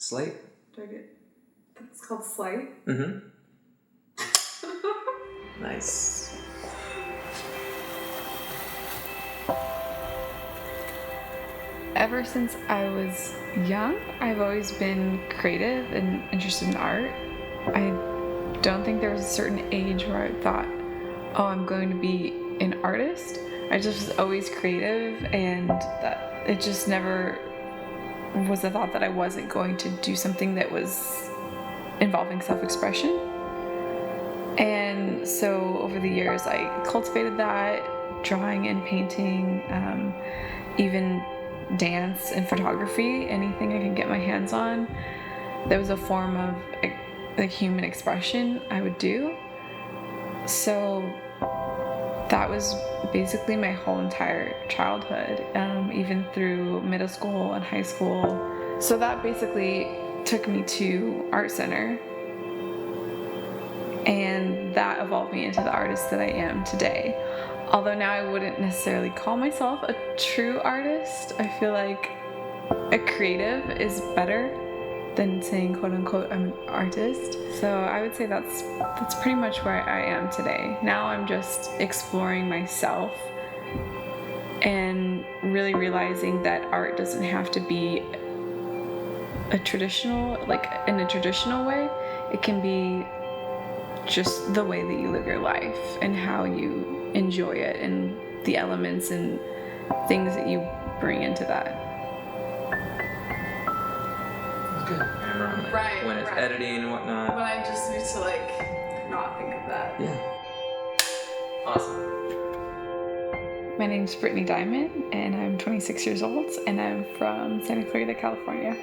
Slate. Do I get... It's called Slate? Mm-hmm. Nice. Ever since I was young, I've always been creative and interested in art. I don't think there was a certain age where I thought, oh, I'm going to be an artist. I just was always creative, and that it just never was a thought that I wasn't going to do something that was involving self-expression. And so over the years, I cultivated that, drawing and painting, even dance and photography, anything I could get my hands on. That was a form of like human expression I would do. So that was basically my whole entire childhood, even through middle school and high school. So that basically took me to Art Center, and that evolved me into the artist that I am today. Although now I wouldn't necessarily call myself a true artist. I feel like a creative is better than saying quote unquote I'm an artist. So I would say that's pretty much where I am today. Now I'm just exploring myself and really realizing that art doesn't have to be a traditional, like in a traditional way. It can be just the way that you live your life and how you enjoy it and the elements and things that you bring into that. That's good. I remember like, Right, when it's editing and whatnot. But I just need to like not think of that. Yeah. Awesome. My name's Brittany Diamond, and I'm 26 years old, and I'm from Santa Clarita, California.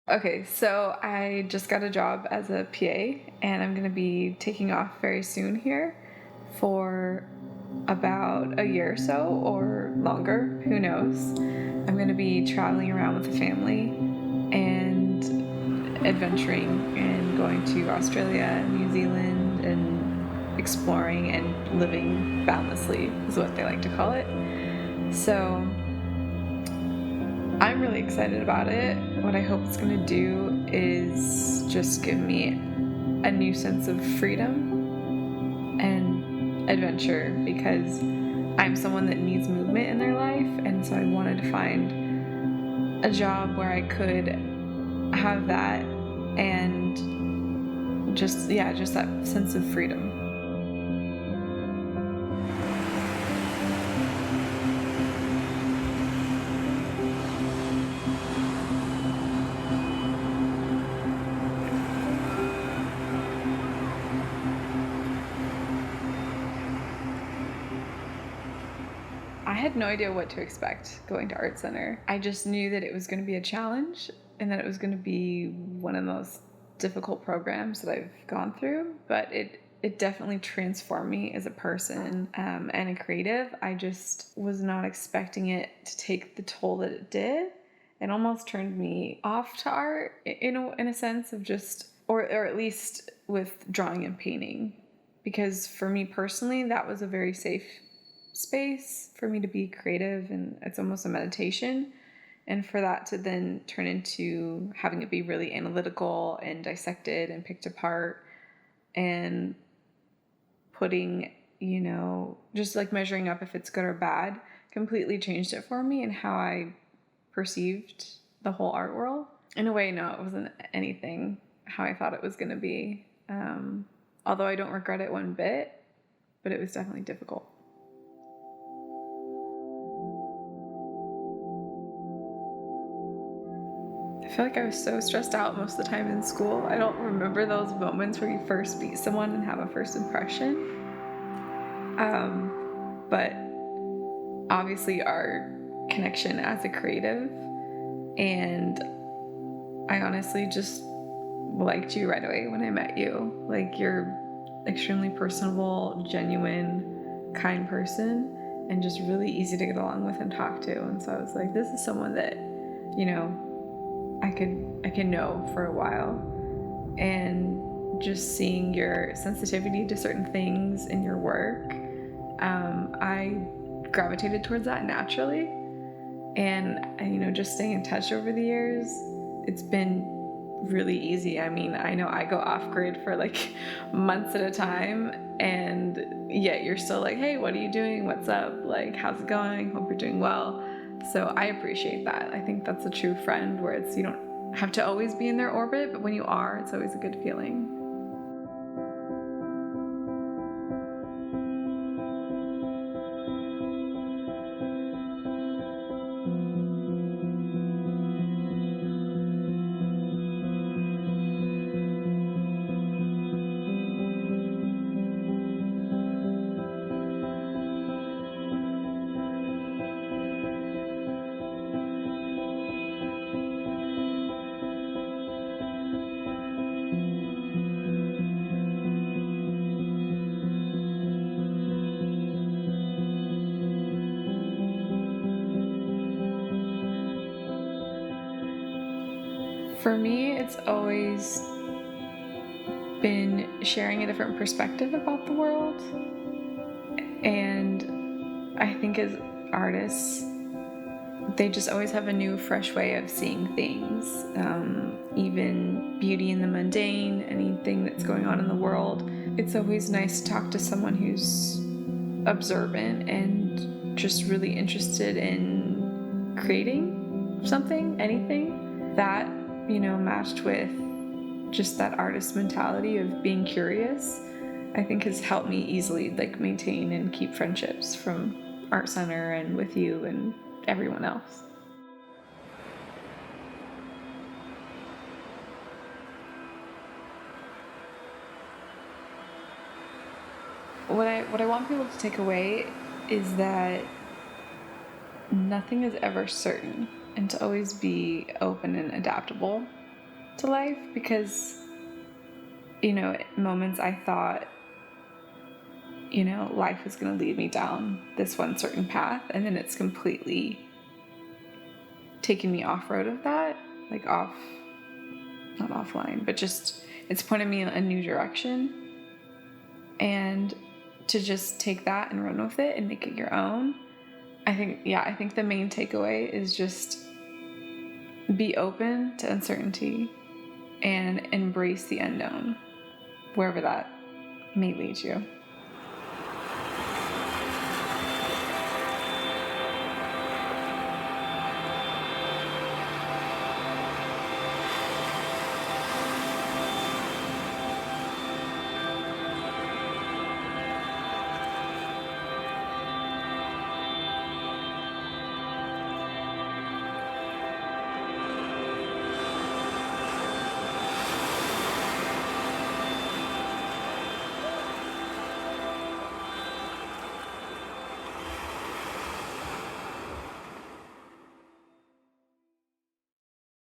Okay, so I just got a job as a PA, and I'm going to be taking off very soon here for about a year or so, or longer, who knows. I'm going to be traveling around with the family and adventuring and going to Australia and New Zealand and exploring and living boundlessly is what they like to call it. So I'm really excited about it. What I hope it's going to do is just give me a new sense of freedom and adventure, because I'm someone that needs movement in their life, and so I wanted to find a job where I could have that and just that sense of freedom. I had no idea what to expect going to Art Center. I just knew that it was going to be a challenge and that it was going to be one of the most difficult programs that I've gone through, but it definitely transformed me as a person and a creative. I just was not expecting it to take the toll that it did. It almost turned me off to art in a sense of just, or at least with drawing and painting, because for me personally, that was a very safe space for me to be creative, and it's almost a meditation. And for that to then turn into having it be really analytical and dissected and picked apart and putting, just like measuring up if it's good or bad, completely changed it for me and how I perceived the whole art world. In a way, no, it wasn't anything how I thought it was going to be. Although I don't regret it one bit, but it was definitely difficult. I feel like I was so stressed out most of the time in school. I don't remember those moments where you first meet someone and have a first impression. But obviously our connection as a creative, and I honestly just liked you right away when I met you. Like, you're extremely personable, genuine, kind person, and just really easy to get along with and talk to. And so I was like, this is someone that, I could know for a while. And just seeing your sensitivity to certain things in your work, I gravitated towards that naturally. And just staying in touch over the years, it's been really easy. I mean, I know I go off grid for like months at a time, and yet you're still like, hey, what are you doing? What's up? Like, how's it going? Hope you're doing well. So I appreciate that. I think that's a true friend, where you don't have to always be in their orbit, but when you are, it's always a good feeling. For me, it's always been sharing a different perspective about the world. And I think as artists, they just always have a new, fresh way of seeing things. Even beauty in the mundane, anything that's going on in the world. It's always nice to talk to someone who's observant and just really interested in creating something, anything. That, matched with just that artist mentality of being curious, I think has helped me easily maintain and keep friendships from Art Center and with you and everyone else. What I want people to take away is that nothing is ever certain, and to always be open and adaptable to life, because moments I thought life was going to lead me down this one certain path, and then it's completely taken me off-road of that, not offline, but just it's pointed me in a new direction. And to just take that and run with it and make it your own, I think the main takeaway is just be open to uncertainty and embrace the unknown, wherever that may lead you.